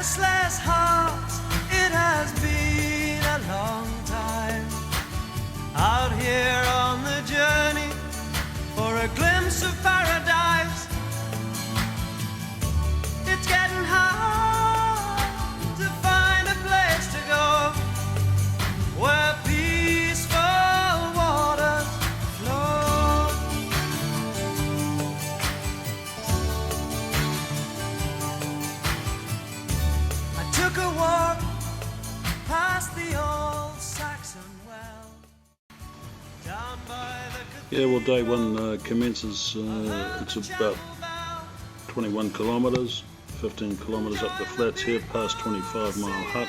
restless heart, it has been a long time out here on the journey for a glimpse of paradise. It's getting hard to find a place to go where peaceful waters flow. I took a walk past the old Saxon well, down by the Yeah, well, day one commences. It's about 21 kilometres, 15 kilometres up the flats here, past 25 Mile Hut,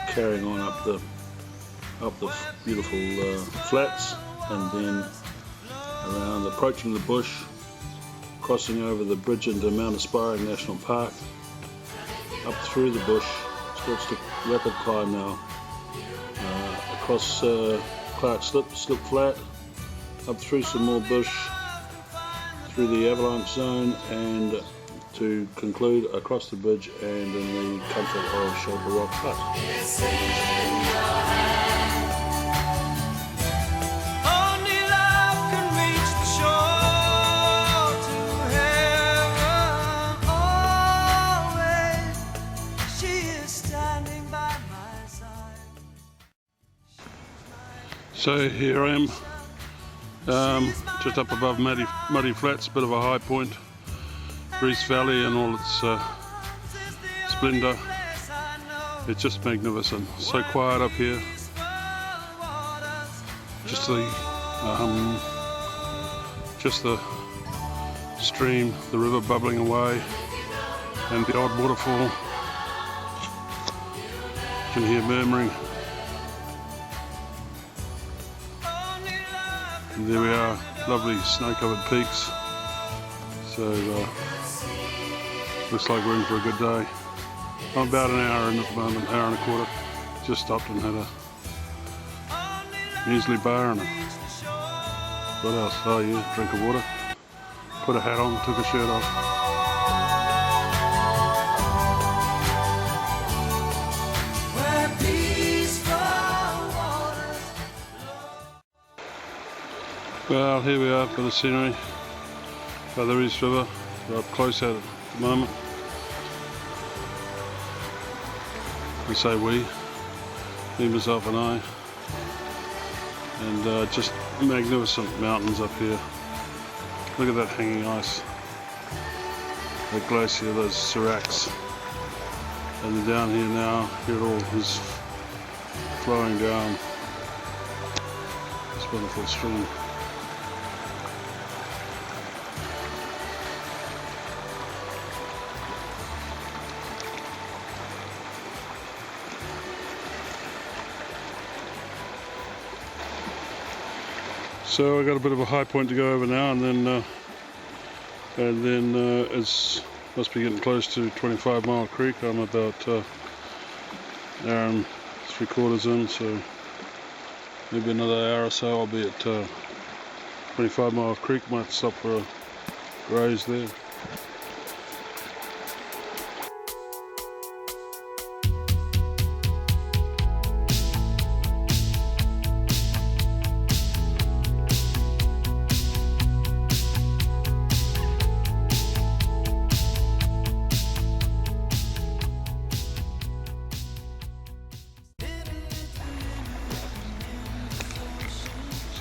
carrying on up the beautiful flats, and then around, approaching the bush, crossing over the bridge into Mount Aspiring National Park, up through the bush, starts to rapid climb now, across Clark Slip Flat, up through some more bush, through the avalanche zone, and to conclude across the bridge and in the comfort of Shelter Rock Hut. only love can reach the shore to heaven. Always, she is standing by my side. So here I am, just up above Muddy Flats, bit of a high point, Rees Valley and all its splendour. It's just magnificent, so quiet up here. Just the stream, the river bubbling away, and the odd waterfall. You can hear murmuring. And there we are, lovely snow-covered peaks. So looks like we're in for a good day. I'm about an hour in at the moment, hour and a quarter. Just stopped and had a muesli bar and what else? Oh yeah, drink of water. Put a hat on, took a shirt off. Where peaceful waters. Well, here we are for the scenery by the Rees River. We're up close at it at the moment. I say we, me, myself and I. And just magnificent mountains up here. Look at that hanging ice. That glacier, those seracs. And then down here now, here it all is flowing down this wonderful stream. So I got a bit of a high point to go over now, and then it's must be getting close to 25 Mile Creek. I'm about an hour and 3/4 in, so maybe another hour or so I'll be at 25 Mile Creek. Might stop for a graze there.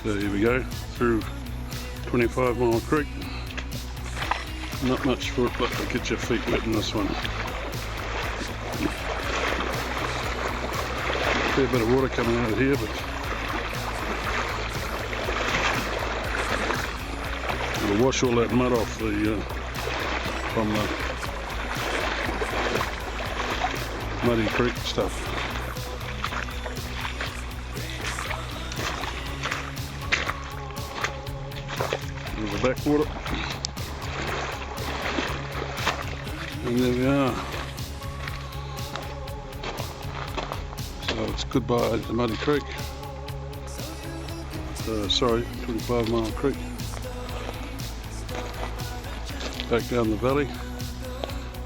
So here we go, through 25 Mile Creek. Not much for it, but get your feet wet in this one. Fair bit of water coming out of here, but it'll wash all that mud off from the muddy creek stuff. There's the backwater, and there we are. So it's goodbye to Muddy Creek. Sorry, 25 Mile Creek. Back down the valley.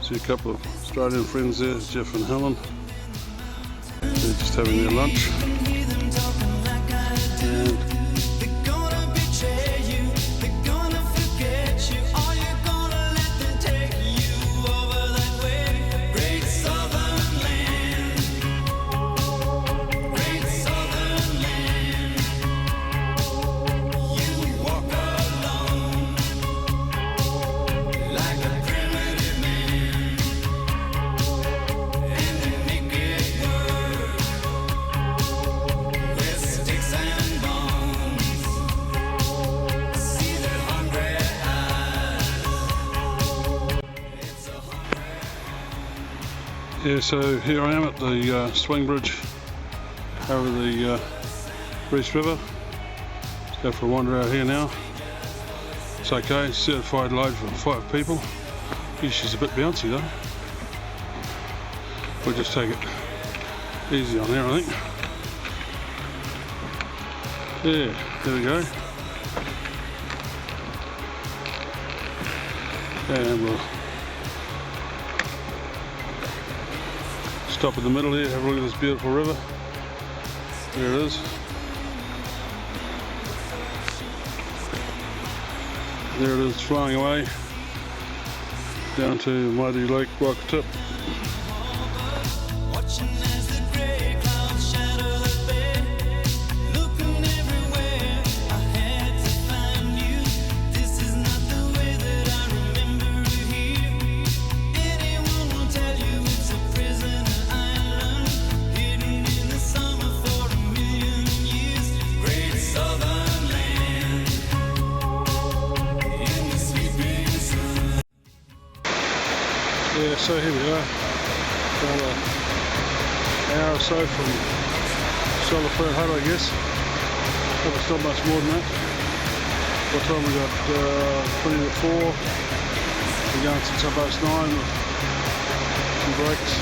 See a couple of Australian friends there, Jeff and Helen. They're just having their lunch. And yeah, so here I am at the swing bridge over the Rees River. Let's go for a wander out here now. It's okay, certified load for 5 people. She's a bit bouncy though. We'll just take it easy on there, I think. Yeah, there we go. And we'll stop in the middle here, have a look at this beautiful river. There it is. There it is, flying away down to Mighty Lake Wakatip. Yeah, so here we are, about an hour or so from Solifert Hut, I guess. Hope it's not much more than that. What time we got? 20 to 4. We're going since 9:30 with some breaks.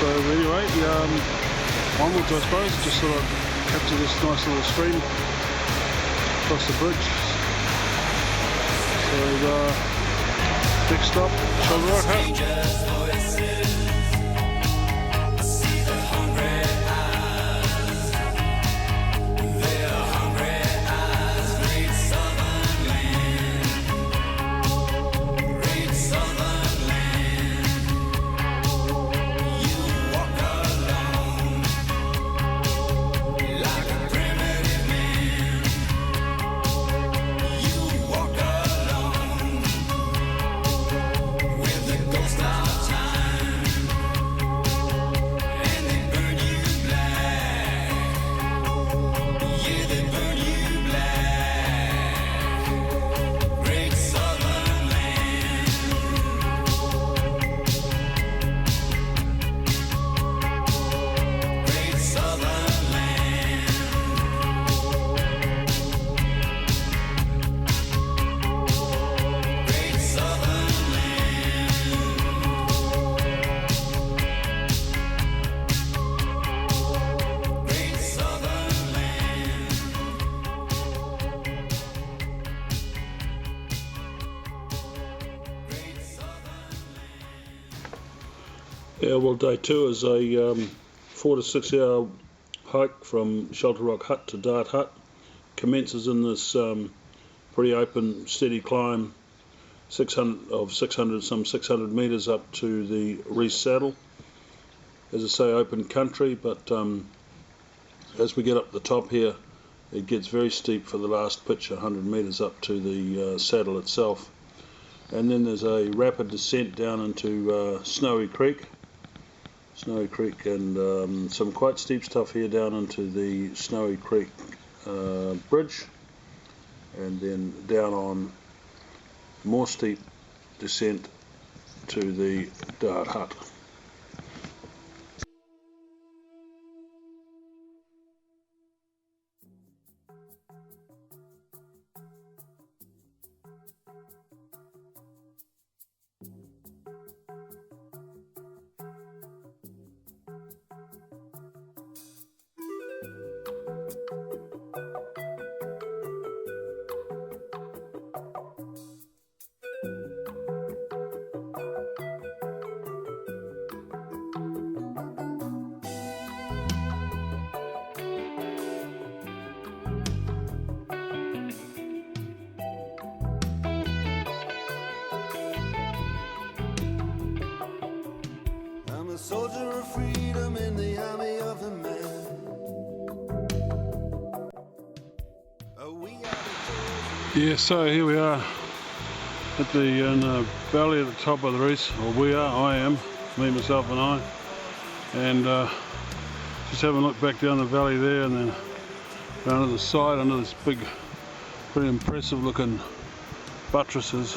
So anyway, onwards I suppose. Just thought I'd capture this nice little stream across the bridge. So next stop, Shelter Rock Hut. Yeah, well, day 2 is a 4 to 6 hour hike from Shelter Rock Hut to Dart Hut. Commences in this pretty open, steady climb, 600 metres up to the Rees Saddle. As I say, open country, but as we get up the top here, it gets very steep for the last pitch, 100 metres up to the saddle itself. And then there's a rapid descent down into Snowy Creek, and some quite steep stuff here down into the Snowy Creek bridge, and then down on more steep descent to the Dart Hut. a soldier of freedom in the army of the man. Yeah, so here we are at the valley at the top of the Rees, or we are, I am, me, myself and I, and just having a look back down the valley there and then down to the side under this big, pretty impressive looking buttresses,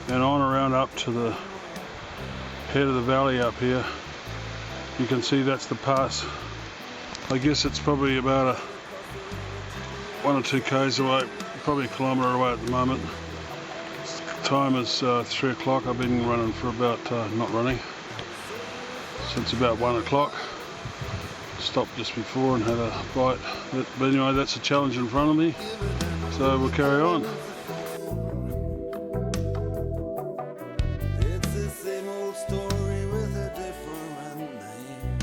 and on around up to the head of the valley up here. You can see that's the pass. I guess it's probably about 1 or 2 k's away, probably a kilometre away at the moment. Time is 3 o'clock. I've been running for about, not running, since about 1 o'clock. Stopped just before and had a bite. But anyway, that's a challenge in front of me, so we'll carry on. It's the same old story with a different name.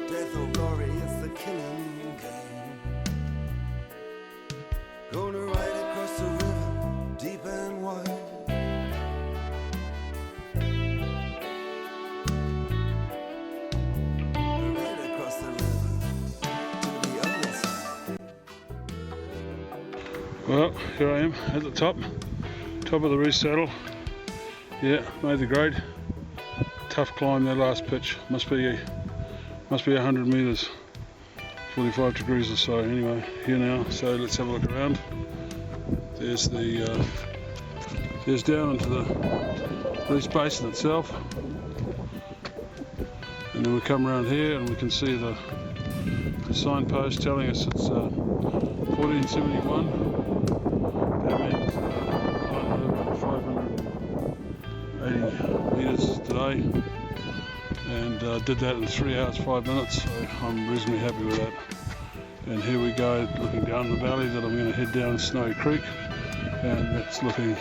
Death or glory, it's the killing game. Gonna ride across the river, deep and wide. Right across the river to the other side. Well, here I am at the top of the Rees saddle. Yeah, made the grade. Tough climb that last pitch. Must be 100 metres, 45 degrees or so. Anyway, here now. So let's have a look around. There's there's down into the Rees Basin itself, and then we come around here and we can see the signpost telling us it's 1471. That means climbed over 580 metres today, and did that in 3 hours 5 minutes, so I'm reasonably happy with that. And here we go, looking down the valley that I'm going to head down Snowy Creek, and that's looking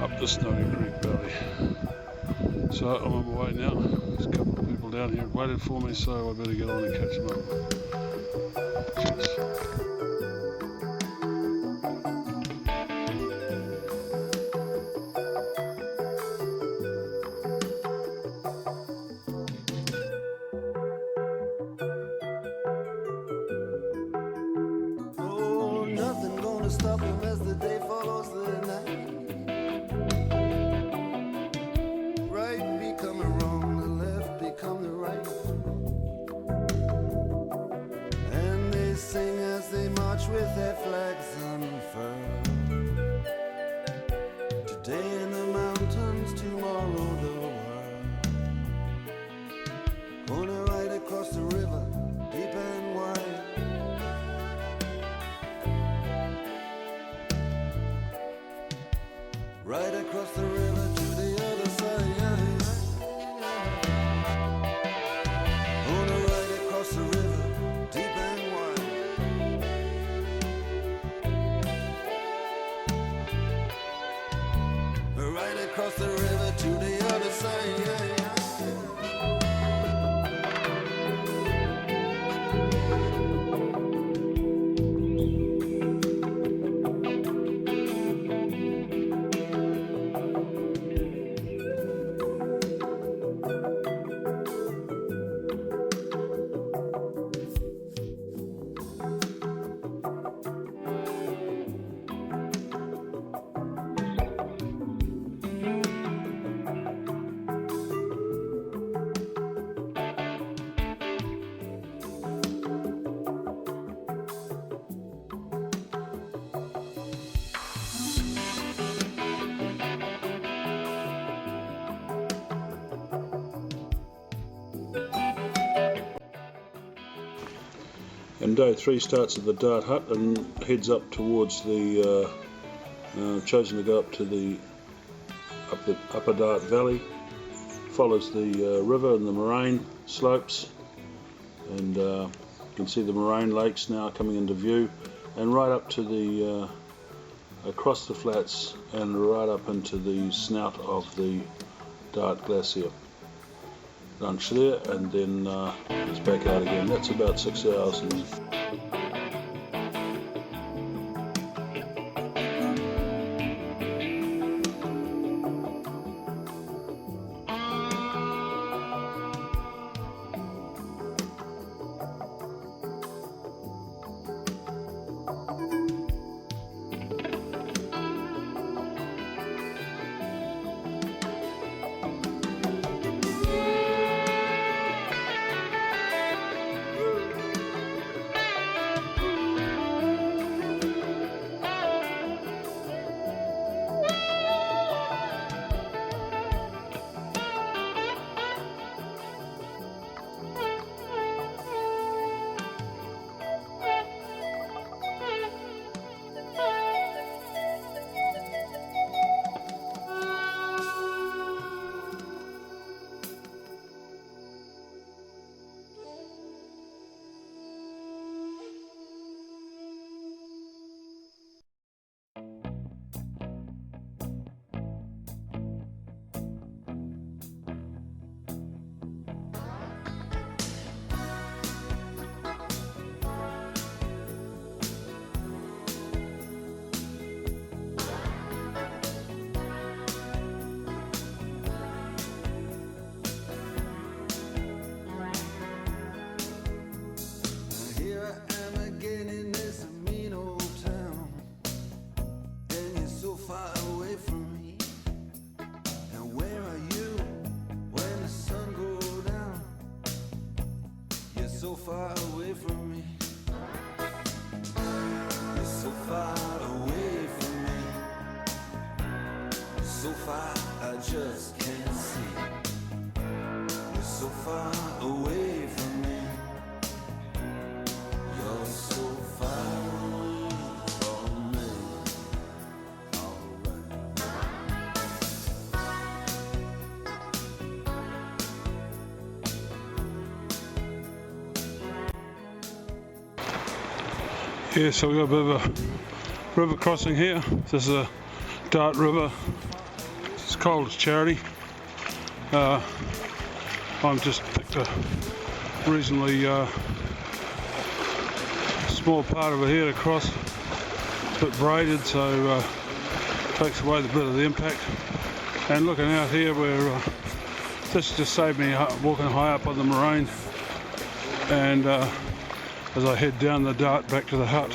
up the Snowy Creek Valley. So I'm on my way now. There's a couple of people down here waited for me, so I better get on and catch them up. Cheers. Oh, nothing gonna stop him as the day follows the night. Right becoming wrong, the left become the right. And they sing as they march with their flags unfurled. Today in the mountains, tomorrow the world. Gonna ride across the river, deep and wide. Right across the river to the other side. Gonna ride across the river, deep and wide. Right across the river to the other side. And day 3 starts at the Dart Hut and heads up towards the, chosen to go up to the Upper Dart Valley, follows the river and the moraine slopes, and you can see the moraine lakes now coming into view, and right up to the, across the flats and right up into the snout of the Dart Glacier. Lunch there, and then it's back out again. That's about 6 hours. And I just can't see. You're so far away from me. You're so far away from me. Yeah, so we've got a bit of a river crossing here. This is a Dart River. It's cold as charity. I'm just picked a reasonably small part of it here to cross. It's a bit braided, so takes away the bit of the impact. And looking out here, where this just saved me walking high up on the moraine. And as I head down the Dart back to the hut,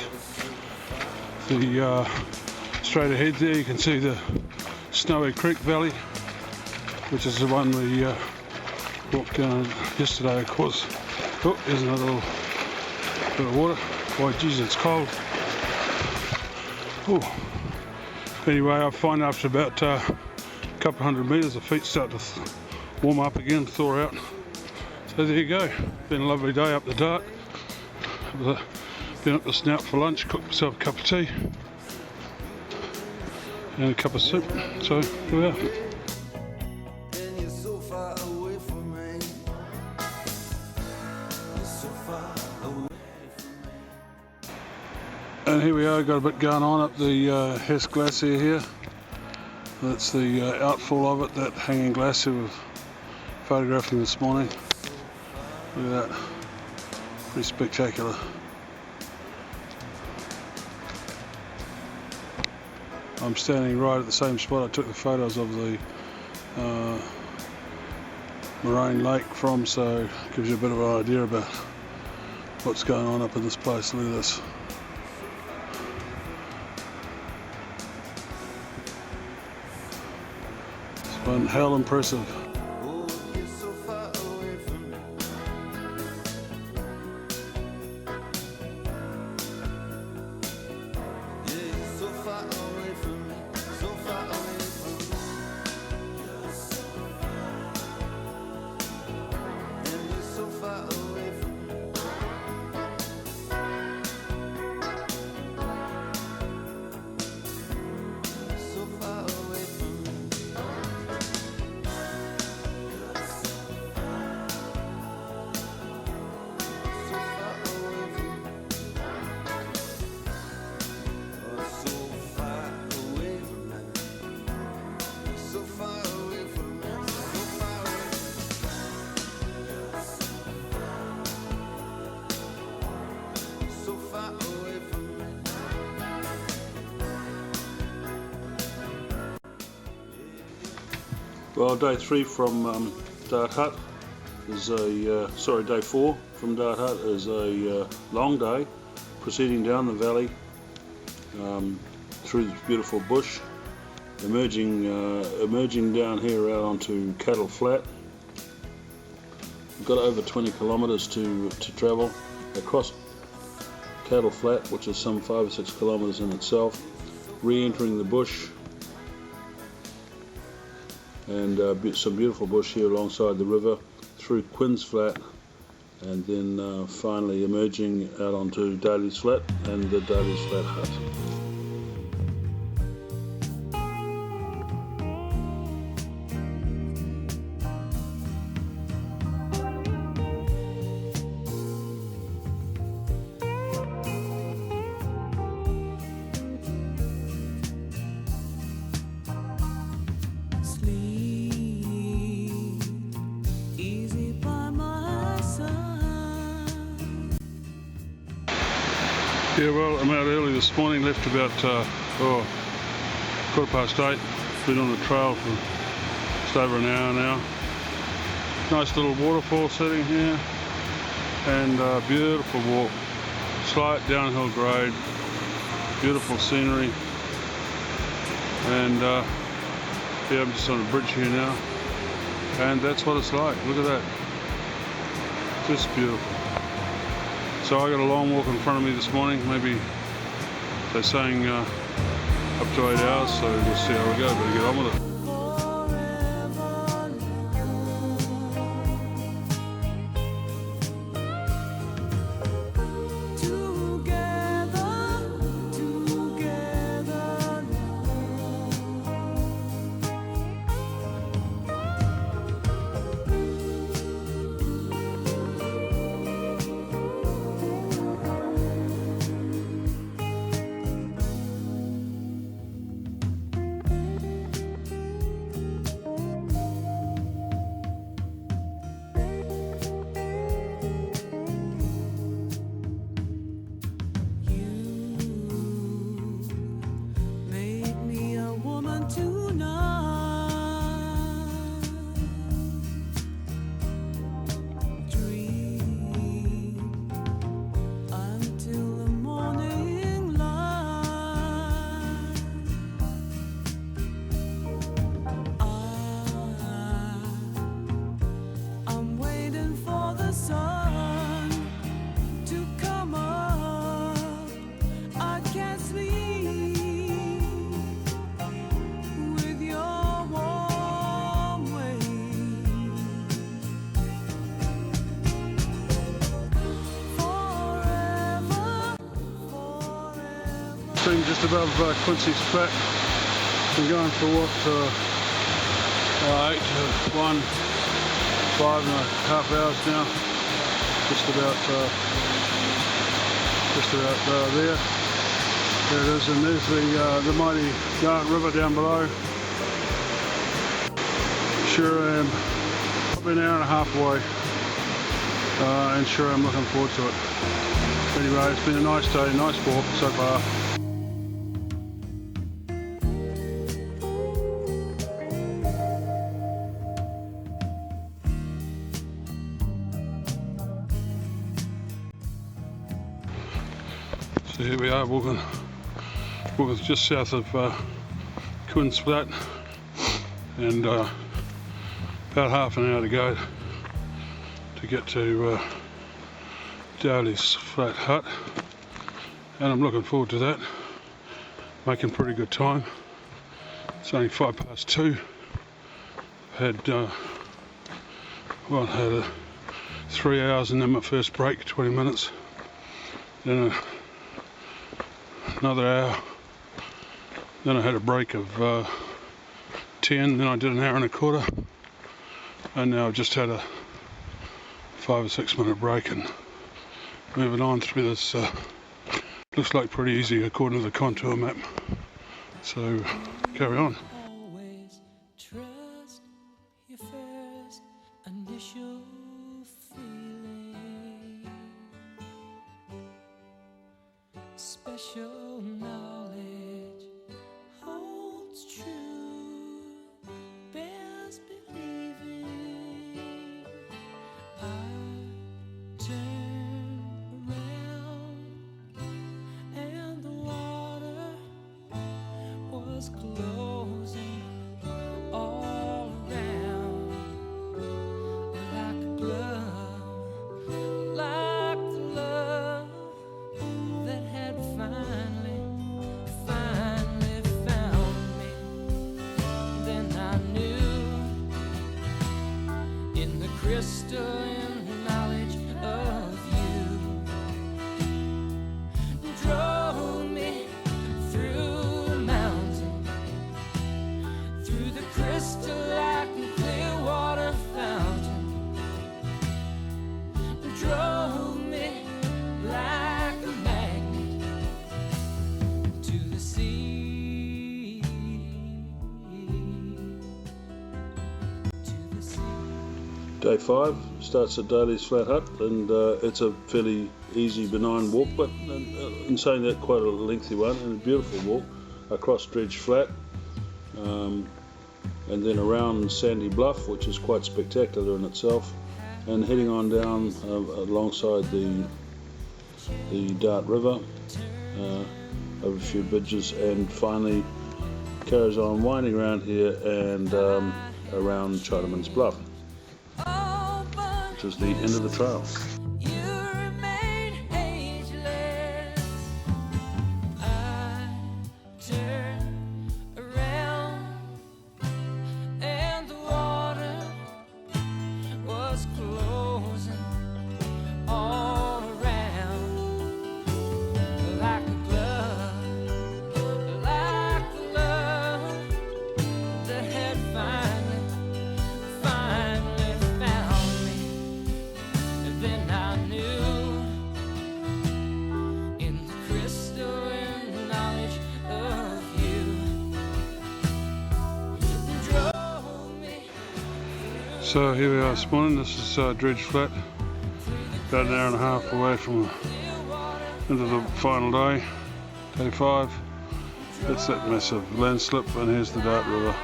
the straight ahead there you can see the Snowy Creek Valley, which is the one we walked down yesterday, of course. Oh, here's another little bit of water. Why, geez, it's cold. Oh. Anyway, I find after about a couple hundred metres the feet start to warm up again, thaw out. So there you go. Been a lovely day up the Dart. Been up the Snout for lunch, cooked myself a cup of tea and a cup of soup. So here we are. And you're so far away from me. You're so far away from me. And here we are, got a bit going on up the Hess Glacier here. That's the outfall of it, that hanging glacier we've photographing this morning. Look at that, pretty spectacular. I'm standing right at the same spot I took the photos of the Moraine Lake from, so it gives you a bit of an idea about what's going on up in this place. Look at this. It's one hell impressive. Oh, you're so far away from me. Yeah, you're so far away from me. So far away from me. You're so far. And you're so far away from me. So far away from me. So far away from me. Oh, so far away from me. So far away from me. So far away. So far away from me. Well, day 3 from Dart Hut is day 4 from Dart Hut is a long day, proceeding down the valley through this beautiful bush, emerging down here out onto Cattle Flat. We've got over 20 kilometres to travel across Cattle Flat, which is some 5 or 6 kilometres in itself, re-entering the bush. And some beautiful bush here alongside the river, through Quinn's Flat, and then finally emerging out onto Daly's Flat and the Daly's Flat hut. Yeah, well, I'm out early this morning, left about 8:15. Been on the trail for just over an hour now. Nice little waterfall setting here, and beautiful walk. Slight downhill grade, beautiful scenery, and yeah, I'm just on a bridge here now, and that's what it's like. Look at that, just beautiful. So I got a long walk in front of me this morning, maybe they're saying up to 8 hours, so we'll see how we go, better get on with it. Sitting just above Quincy's Flat. Been going for what, 8 to 1, 5.5 hours now. Just about there. There it is, and there's the mighty Dart River down below. Sure am probably an hour and a half away, and sure I'm looking forward to it. Anyway, it's been a nice day, nice walk so far. So here we are walking just south of Quinn's Flat, and about half an hour to go to get to Dowley's Flat Hut, and I'm looking forward to that. Making pretty good time. It's only 2:05. Had 3 hours and then my first break, 20 minutes. Then another hour. Then I had a break of 10. Then I did an hour and a quarter. And now I've just had a 5 or 6 minute break and moving on through this. Looks like pretty easy according to the contour map. So carry on. Always trust your first initial feeling. Special knowledge holds true, bears believing. I turn around and the water was closing all around like a glove, like the love that had finally found me. Then I knew in the crystalline knowledge of you drove me through the mountain, through the crystalline clear water fountain, drove me like a magnet to the sea, to the sea. Day 5 starts at Dowley's Flat Hut, and it's a fairly easy, benign walk, but in saying that, quite a lengthy one, and a beautiful walk across Dredge Flat, and then around Sandy Bluff, which is quite spectacular in itself, and heading on down alongside the Dart River, over a few bridges, and finally carries on winding around here and around Chinaman's Bluff, which is the end of the trail. You remain ageless. I turn around and the water was closing all around like a glove, like the love that had finally found me. And then I knew in the crystalline knowledge of you drove me. So here we are this morning. This is Dredge Flat, about an hour and a half away from into the final day, day 5. That's that massive landslip, and here's the Dart River.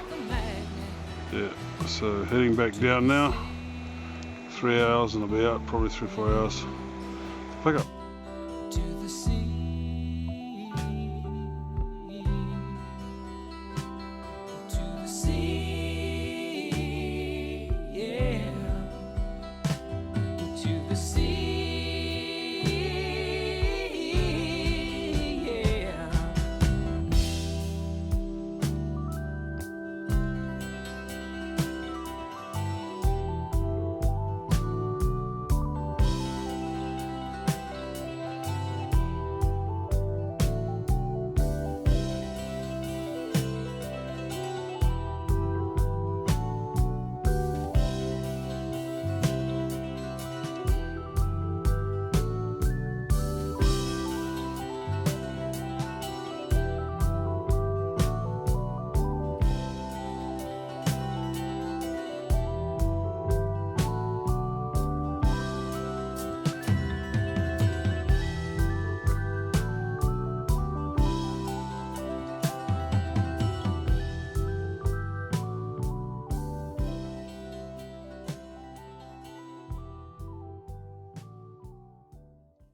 Yeah, so heading back down now. 3 hours and I'll be out, probably 3 or 4 hours to pick up.